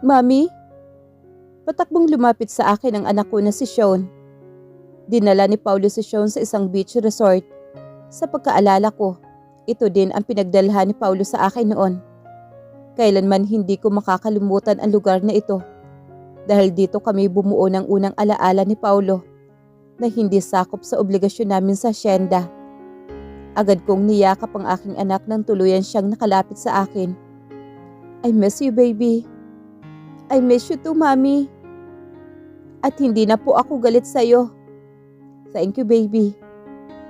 Mami? Patakbong lumapit sa akin ang anak ko na si Sean. Dinala ni Paulo si Sean sa isang beach resort. Sa pagkaalala ko, ito din ang pinagdalhan ni Paulo sa akin noon. Kailanman hindi ko makakalimutan ang lugar na ito. Dahil dito kami bumuo ng unang alaala ni Paulo na hindi sakop sa obligasyon namin sa asyenda. Agad kong niyakap ang aking anak nang tuluyan siyang nakalapit sa akin. I miss you, baby. I miss you too, Mommy. At hindi na po ako galit sa'yo. Thank you, baby.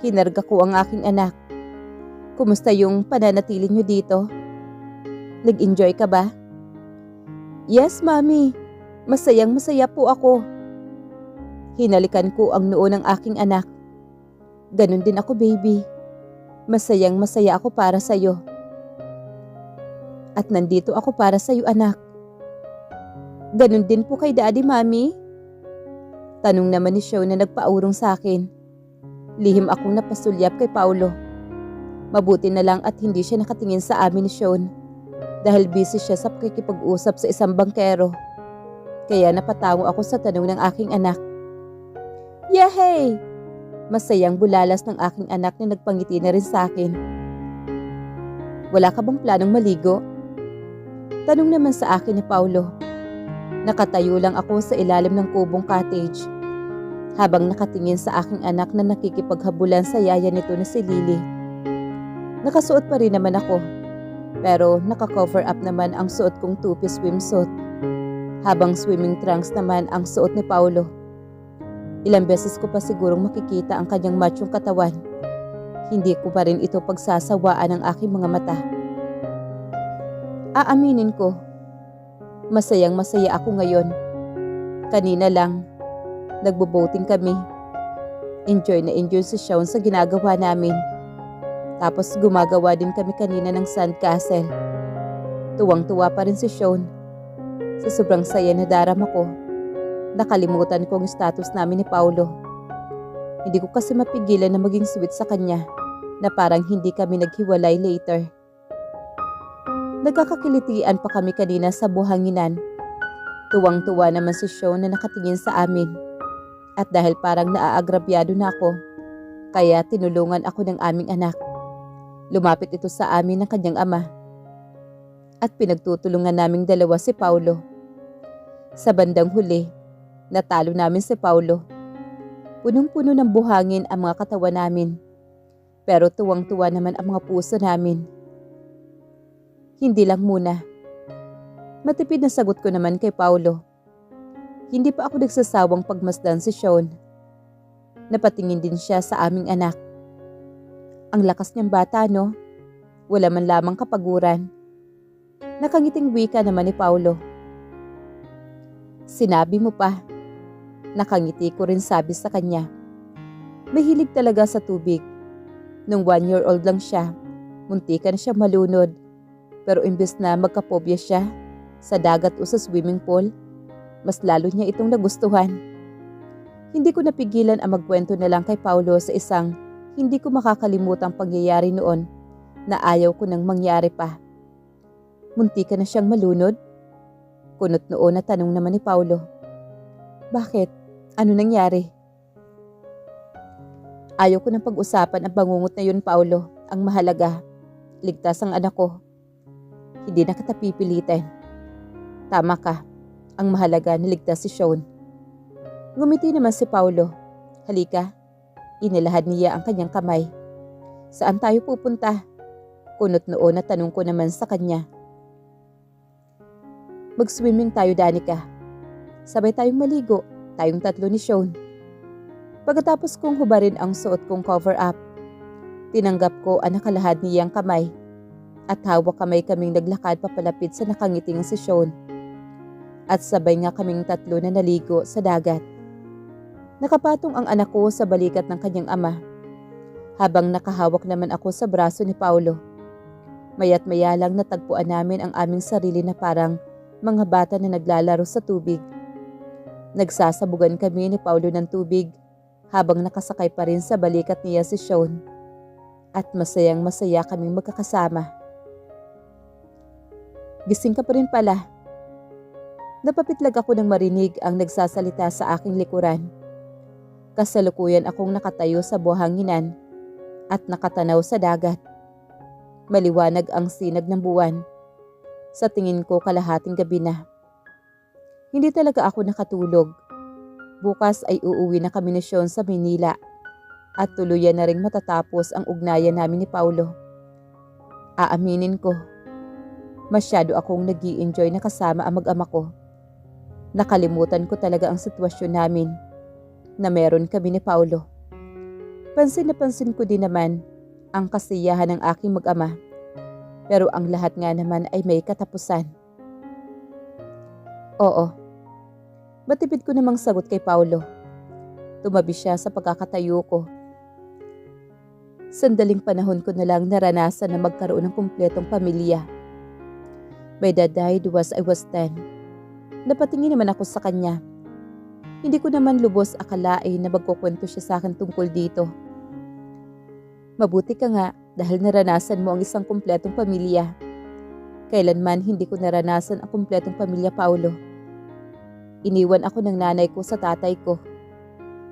Kinarga ko ang aking anak. Kumusta yung pananatili niyo dito? Nag-enjoy ka ba? Yes, Mommy. Masayang masaya po ako. Hinalikan ko ang noo ng aking anak. Ganun din ako, baby. Masayang masaya ako para sa'yo. At nandito ako para sa'yo, anak. Ganun din po kay Daddy, Mommy. Tanong naman ni Sean na nagpaurong sa akin. Lihim akong napasulyap kay Paulo. Mabuti na lang at hindi siya nakatingin sa amin ni Sean dahil busy siya sa pakikipag-usap sa isang bangkero. Kaya napatawa ako sa tanong ng aking anak. Yehey! Masayang bulalas ng aking anak na nagpangiti na rin sa akin. Wala ka bang planong maligo? Tanong naman sa akin ni Paulo. Nakatayo lang ako sa ilalim ng kubong cottage habang nakatingin sa aking anak na nakikipaghabulan sa yaya nito na si Lily. Nakasuot pa rin naman ako, pero naka-cover up naman ang suot kong two-piece swimsuit, habang swimming trunks naman ang suot ni Paulo. Ilang beses ko pa sigurong makikita ang kanyang machong katawan. Hindi ko pa rin ito pagsasawaan ng aking mga mata. Aaminin ko, masayang masaya ako ngayon. Kanina lang, nagbo-boating kami. Enjoy na enjoy si Sean sa ginagawa namin. Tapos gumagawa din kami kanina ng sandcastle. Tuwang-tuwa pa rin si Sean. Sa sobrang saya na darama ko, nakalimutan ko ang status namin ni Paulo. Hindi ko kasi mapigilan na maging sweet sa kanya na parang hindi kami naghiwalay later. Nagkakakilitian pa kami kanina sa buhanginan. Tuwang-tuwa naman si Sean na nakatingin sa amin. At dahil parang naaagrabyado na ako, kaya tinulungan ako ng aming anak. Lumapit ito sa amin ng kanyang ama. At pinagtutulungan naming dalawa si Paulo. Sa bandang huli, natalo namin si Paulo. Punong-puno ng buhangin ang mga katawan namin. Pero tuwang-tuwa naman ang mga puso namin. Hindi lang muna. Matipid na sagot ko naman kay Paulo. Hindi pa ako nagsasawang pagmasdan si Sean. Napatingin din siya sa aming anak. Ang lakas niyang bata, no? Wala man lamang kapaguran. Nakangiting wika naman ni Paulo. Sinabi mo pa. Nakangiti ko rin sabi sa kanya. Mahilig talaga sa tubig. Nung 1-year-old lang siya, muntika na siya malunod. Pero imbes na magkapobya siya sa dagat o sa swimming pool, mas lalo niya itong nagustuhan. Hindi ko napigilan ang magkwento na lang kay Paulo sa isang hindi ko makakalimutang pangyayari noon na ayaw ko nang mangyari pa. Muntika na siyang malunod? Kunot noon na tanong naman ni Paulo. Bakit? Ano nangyari? Ayaw ko nang pag-usapan ang bangungot na yun, Paulo. Ang mahalaga, ligtas ang anak ko. Hindi na kita pipilitin. Tama ka. Ang mahalaga na ligtas si Sean. Ngumiti naman si Paulo. Halika. Inilahad niya ang kanyang kamay. Saan tayo pupunta? Kunot noon na tanong ko naman sa kanya. Mag-swimming tayo, Danica. Sabay tayong maligo, tayong tatlo ni Sean. Pagkatapos kong hubarin ang suot kong cover up, tinanggap ko ang nakalahad niyang kamay at hawak kamay kaming naglakad papalapit sa nakangiting si Sean. At sabay nga kaming tatlo na naligo sa dagat. Nakapatong ang anak ko sa balikat ng kanyang ama, habang nakahawak naman ako sa braso ni Paulo. Maya't maya lang natagpuan namin ang aming sarili na parang mga bata na naglalaro sa tubig. Nagsasabugan kami ni Paulo ng tubig habang nakasakay pa rin sa balikat niya si Sean. At masayang masaya kaming magkakasama. Gising ka pa rin pala. Napapitlag ako nang marinig ang nagsasalita sa aking likuran. Kasalukuyan akong nakatayo sa buhanginan at nakatanaw sa dagat. Maliwanag ang sinag ng buwan. Sa tingin ko kalahating gabi na. Hindi talaga ako nakatulog. Bukas ay uuwi na kami ni Sean sa Manila at tuluyan na ring matatapos ang ugnayan namin ni Paulo. Aaminin ko, masyado akong nag-i-enjoy na kasama ang mag-ama ko. Nakalimutan ko talaga ang sitwasyon namin na meron kami ni Paulo. Pansin na pansin ko din naman ang kasiyahan ng aking mag-ama. Pero ang lahat nga naman ay may katapusan. Oo. Matipid ko namang sagot kay Paulo. Tumabi siya sa pagkakatayo ko. Sandaling panahon ko na lang naranasan na magkaroon ng kumpletong pamilya. My dad died was I was 10. Napatingin naman ako sa kanya. Hindi ko naman lubos akalain na magkukwento siya sa akin tungkol dito. Mabuti ka nga dahil naranasan mo ang isang kumpletong pamilya. Kailanman hindi ko naranasan ang kumpletong pamilya, Paulo. Iniwan ako ng nanay ko sa tatay ko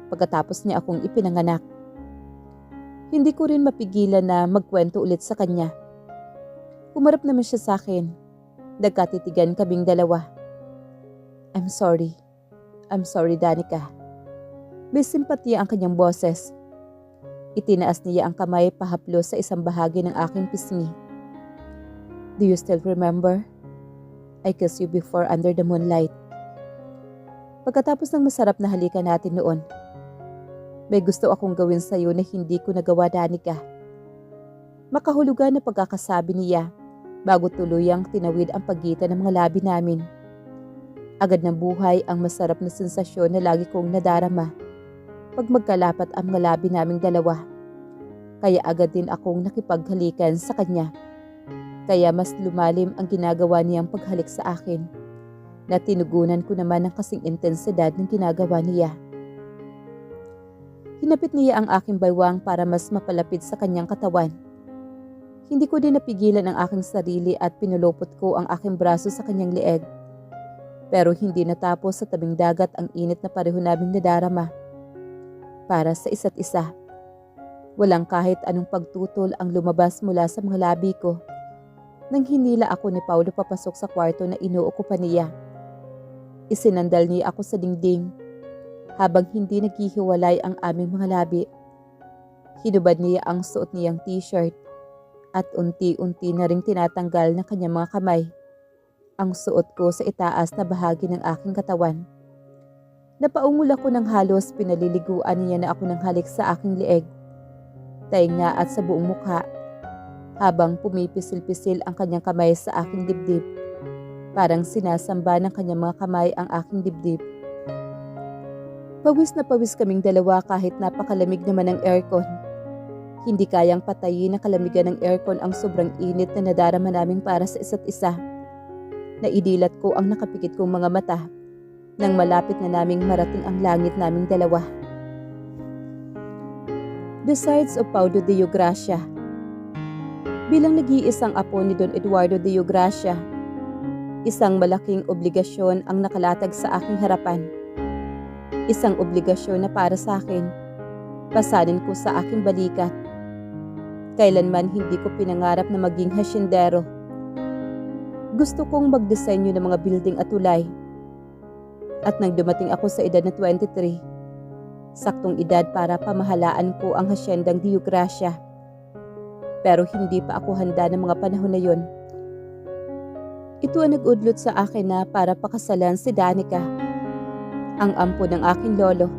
pagkatapos niya akong ipinanganak. Hindi ko rin mapigilan na magkwento ulit sa kanya. Humarap naman siya sa akin. Nagkatitigan kaming dalawa. I'm sorry, Danica. May simpatya ang kanyang boses. Itinaas niya ang kamay pahaplos sa isang bahagi ng aking pisngi. Do you still remember? I kissed you before under the moonlight. Pagkatapos ng masarap na halikan natin noon, may gusto akong gawin sa iyo na hindi ko nagawa, Danica. Makahulugan na pagkakasabi niya bago tuluyang tinawid ang pagitan ng mga labi namin. Agad ng buhay ang masarap na sensasyon na lagi kong nadarama pag magkalapat ang mga labi naming dalawa. Kaya agad din akong nakipaghalikan sa kanya. Kaya mas lumalim ang ginagawa niyang paghalik sa akin na tinugunan ko naman ng kasing intensidad ng ginagawa niya. Hinapit niya ang aking baywang para mas mapalapit sa kanyang katawan. Hindi ko din napigilan ang aking sarili at pinulupot ko ang aking braso sa kanyang leeg. Pero hindi natapos sa tabing dagat ang init na pareho naming nadarama. Para sa isa't isa. Walang kahit anong pagtutol ang lumabas mula sa mga labi ko nang hinila ako ni Paulo papasok sa kwarto na inuukupan niya. Isinandal niya ako sa dingding habang hindi naghihiwalay ang aming mga labi. Hinubad niya ang suot niyang t-shirt at unti-unti na ring tinatanggal ng kanyang mga kamay ang suot ko sa itaas na bahagi ng aking katawan. Napaungol ako ng halos pinaliliguan niya na ako ng halik sa aking leeg, tainga at sa buong mukha habang pumipisil-pisil ang kanyang kamay sa aking dibdib. Parang sinasamba ng kanyang mga kamay ang aking dibdib. Pawis na pawis kaming dalawa kahit napakalamig naman ng aircon. Hindi kayang patayin ng kalamigan ng aircon ang sobrang init na nadarama namin para sa isa't isa. Naidilat ko ang nakapikit kong mga mata nang malapit na naming marating ang langit naming dalawa. The Sides of Paulo Deo Gracia. Bilang nag-iisang apo ni Don Eduardo Deo Gracia, isang malaking obligasyon ang nakalatag sa aking harapan. Isang obligasyon na para sa akin, pasanin ko sa aking balikat. Kailanman hindi ko pinangarap na maging hasyendero. Gusto kong magdisenyo ng mga building at tulay. At nang dumating ako sa edad na 23, saktong edad para pamahalaan ko ang hasyendang Deo Gracia. Pero hindi pa ako handa ng mga panahon na yon. Ito ang nag-udlot sa akin na para pakasalan si Danica, ang ampo ng aking lolo.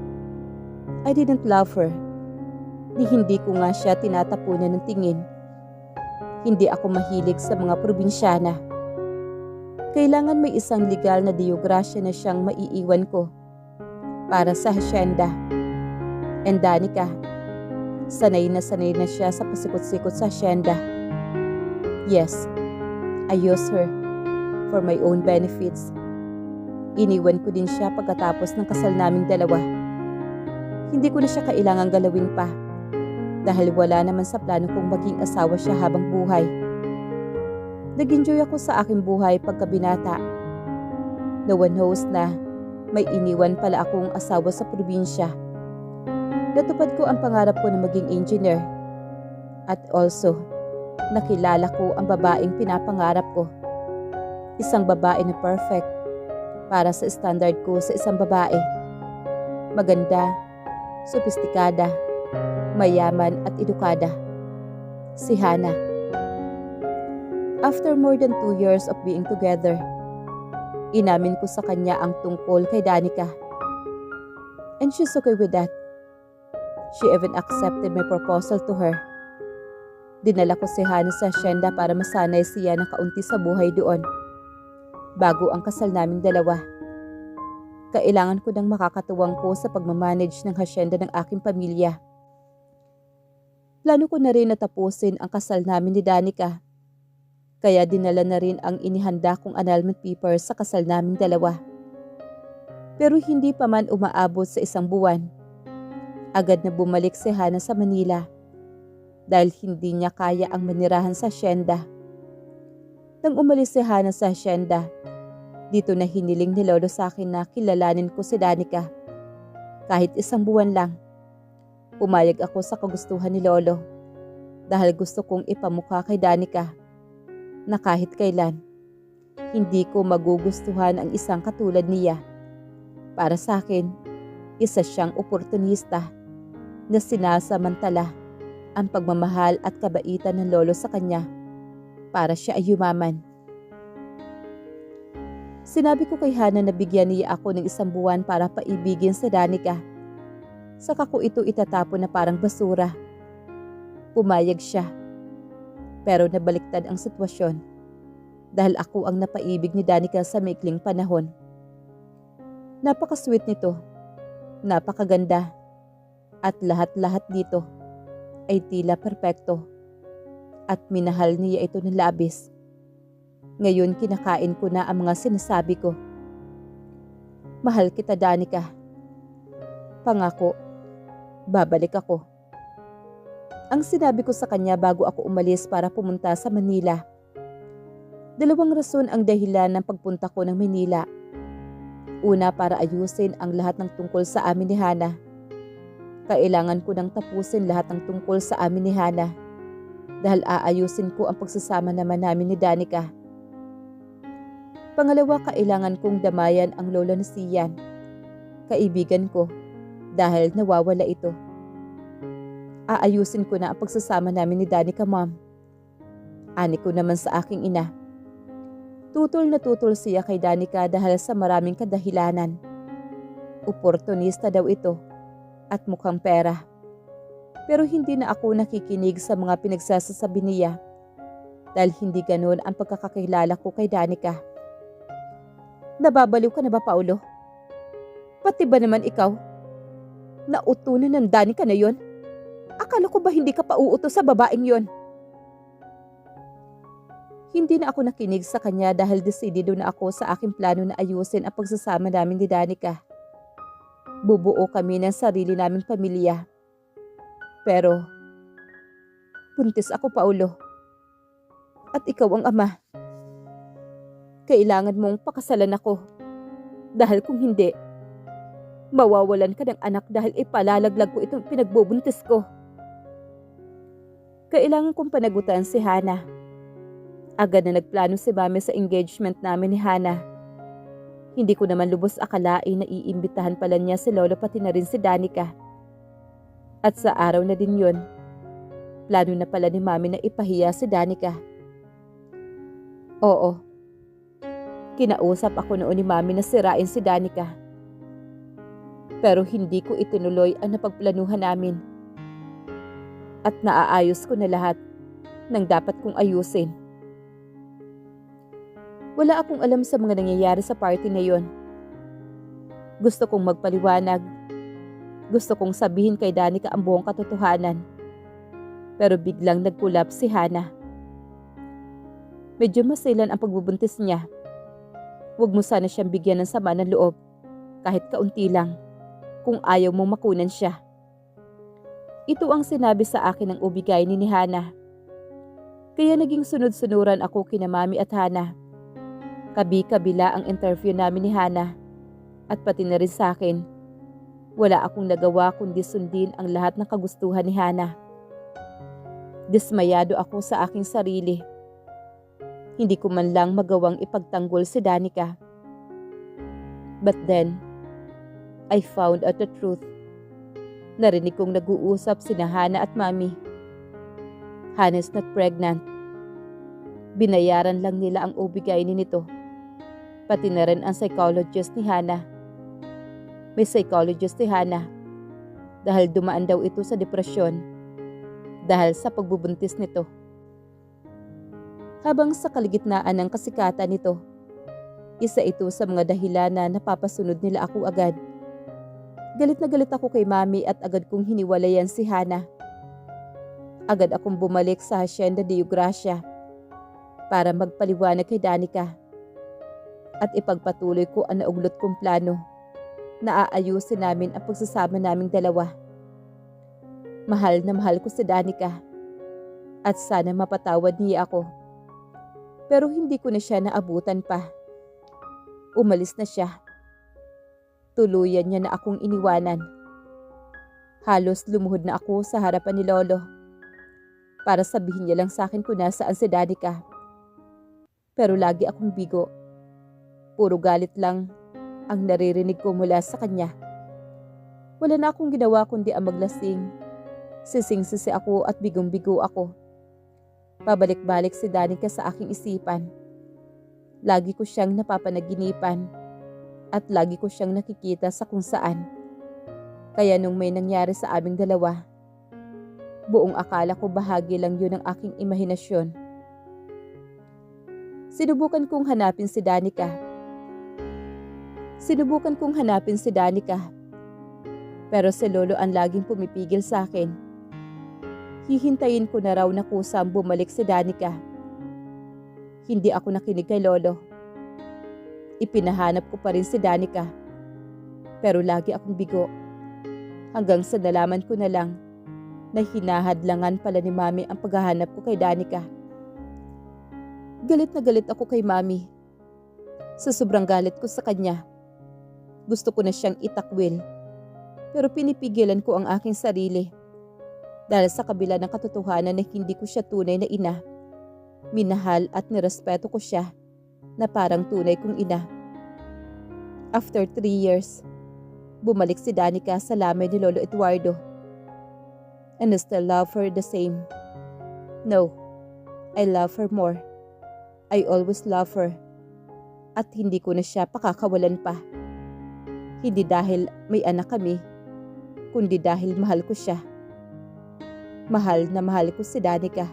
I didn't love her. Hindi ko nga siya tinatapunan ng tingin. Hindi ako mahilig sa mga probinsyana. Kailangan may isang legal na Deo Gracia na siyang maiiwan ko para sa hasyenda. And Danica, sanay na siya sa pasikot-sikot sa hasyenda. Yes, I use her for my own benefits. Iniwan ko din siya pagkatapos ng kasal naming dalawa. Hindi ko na siya kailangang galawin pa dahil wala naman sa plano kong maging asawa siya habang buhay. Nag-enjoy ako sa aking buhay pagkabinata. No one knows na may iniwan pala akong asawa sa probinsya. Natupad ko ang pangarap ko na maging engineer. At also, nakilala ko ang babaeng pinapangarap ko. Isang babae na perfect para sa standard ko sa isang babae. Maganda, sopistikada, mayaman at edukada. Si Hana. After more than 2 years of being together, inamin ko sa kanya ang tungkol kay Danica. And she's okay with that. She even accepted my proposal to her. Dinala ko si Hana sa asyenda para masanay siya ng kaunti sa buhay doon. Bago ang kasal naming dalawa. Kailangan ko ng makakatuwang ko sa pagmamanage ng hasyenda ng aking pamilya. Plano ko na rin na tapusin ang kasal namin ni Danica. Kaya dinala na rin ang inihanda kong annulment paper sa kasal naming dalawa. Pero hindi pa man umaabot sa 1 buwan. Agad na bumalik si Hana sa Manila dahil hindi niya kaya ang manirahan sa asyenda. Nang umalis si Hana sa asyenda, dito na hiniling ni Lolo sa akin na kilalanin ko si Danica. Kahit 1 buwan lang, pumayag ako sa kagustuhan ni Lolo dahil gusto kong ipamukha kay Danica na kahit kailan, hindi ko magugustuhan ang isang katulad niya. Para sa akin, isa siyang oportunista na sinasamantala ang pagmamahal at kabaitan ng Lolo sa kanya para siya ay yumaman. Sinabi ko kay Hana na bigyan niya ako ng 1 buwan para paibigin si Danica. Saka ko ito itatapon na parang basura. Pumayag siya. Pero nabaliktad ang sitwasyon dahil ako ang napaibig ni Danica sa maikling panahon. Napaka-sweet nito, napakaganda, at lahat-lahat dito ay tila perpekto at minahal niya ito ng labis. Ngayon kinakain ko na ang mga sinasabi ko. Mahal kita, Danica. Pangako, babalik ako. Ang sinabi ko sa kanya bago ako umalis para pumunta sa Manila. 2 rason ang dahilan ng pagpunta ko ng Manila. Una, para ayusin ang lahat ng tungkol sa amin ni Hana. Kailangan ko nang tapusin lahat ng tungkol sa amin ni Hana dahil aayusin ko ang pagsasama naman namin ni Danica. Pangalawa, kailangan kong damayan ang lola ni Sian, kaibigan ko, dahil nawawala ito. Aayusin ko na ang pagsasama namin ni Danica, Mom. Ani ko naman sa aking ina. Tutol na tutol siya kay Danica dahil sa maraming kadahilanan. Oportunista daw ito at mukhang pera. Pero hindi na ako nakikinig sa mga pinagsasasabi niya dahil hindi ganoon ang pagkakakilala ko kay Danica. Nababaliw ka na ba, Paulo? Pati ba naman ikaw? Nautunan ng Danica na yon? Akala ko ba hindi ka pa uuto sa babaeng yon? Hindi na ako nakinig sa kanya dahil desidido na ako sa aking plano na ayusin ang pagsasama namin ni Danica. Bubuo kami ng sarili naming pamilya. Pero, buntis ako, Paulo. At ikaw ang ama. Kailangan mong pakasalan ako. Dahil kung hindi, mawawalan ka ng anak dahil ipalalaglag ko itong pinagbubuntis ko. Kailangan kong panagutan si Hana. Agad na nagplano si Mami sa engagement namin ni Hana. Hindi ko naman lubos akalain na iimbitahan pala niya si Lolo pati na rin si Danica. At sa araw na din yun, plano na pala ni Mami na ipahiya si Danica. Oo, kinausap ako noon ni Mami na sirain si Danica. Pero hindi ko itinuloy ang napagplanuhan namin. At naaayos ko na lahat ng dapat kong ayusin. Wala akong alam sa mga nangyayari sa party na yon. Gusto kong magpaliwanag. Gusto kong sabihin kay Danica ang buong katotohanan. Pero biglang nagkulap si Hana. Medyo masilan ang pagbubuntis niya. Huwag mo sana siyang bigyan ng sama ng loob, kahit kaunti lang, kung ayaw mong makunan siya. Ito ang sinabi sa akin ng ubigay ni Hana. Kaya naging sunod-sunuran ako kina Mami at Hana. Kabi-kabila ang interview namin ni Hana at pati na rin sa akin. Wala akong nagawa kundi sundin ang lahat ng kagustuhan ni Hana. Dismayado ako sa aking sarili. Hindi ko man lang magawang ipagtanggol si Danica. But then, I found out the truth. Narinig kong nag-uusap sina Hana at Mami. Hana's not pregnant. Binayaran lang nila ang OB-GYN nito. Pati na rin ang psychologist ni Hana. May psychologist si Hana dahil dumaan daw ito sa depresyon dahil sa pagbubuntis nito. Habang sa kaligitnaan ng kasikatan nito, isa ito sa mga dahilan na napapasunod nila ako agad. Galit na galit ako kay Mami at agad kong hiniwalayan si Hana. Agad akong bumalik sa Hacienda de Gracia para magpaliwanag kay Danica at ipagpatuloy ko ang nauglot kong plano na aayusin namin ang pagsasama naming dalawa. Mahal na mahal ko si Danica at sana mapatawad niya ako. Pero hindi ko na siya naabutan pa. Umalis na siya. Tuluyan niya na akong iniwanan. Halos lumuhod na ako sa harapan ni Lolo para sabihin niya lang sa akin kung nasaan si Danica. Pero lagi akong bigo. Puro galit lang ang naririnig ko mula sa kanya. Wala na akong ginawa kundi ang maglasing. Sising-sisi ako at bigong-bigo ako. Pabalik-balik si Danica sa aking isipan. Lagi ko siyang napapanaginipan at lagi ko siyang nakikita sa kung saan. Kaya nung may nangyari sa aming dalawa, buong akala ko bahagi lang yun ng aking imahinasyon. Sinubukan kong hanapin si Danica. Pero si Lolo ang laging pumipigil sa akin. Hihintayin ko na raw na kusang bumalik si Danica. Hindi ako nakinig kay Lolo. Ipinahanap ko pa rin si Danica. Pero lagi akong bigo. Hanggang sa nalaman ko na lang na hinahadlangan pala ni Mami ang paghahanap ko kay Danica. Galit na galit ako kay Mami. Sa sobrang galit ko sa kanya, gusto ko na siyang itakwil. Pero pinipigilan ko ang aking sarili. Dahil sa kabila ng katotohanan na hindi ko siya tunay na ina, minahal at nirespeto ko siya na parang tunay kong ina. After 3 years, bumalik si Danica sa lamay ni Lolo Eduardo. And I still love her the same. No, I love her more. I always love her. At hindi ko na siya pakakawalan pa. Hindi dahil may anak kami, kundi dahil mahal ko siya. Mahal na mahal ko si Danica.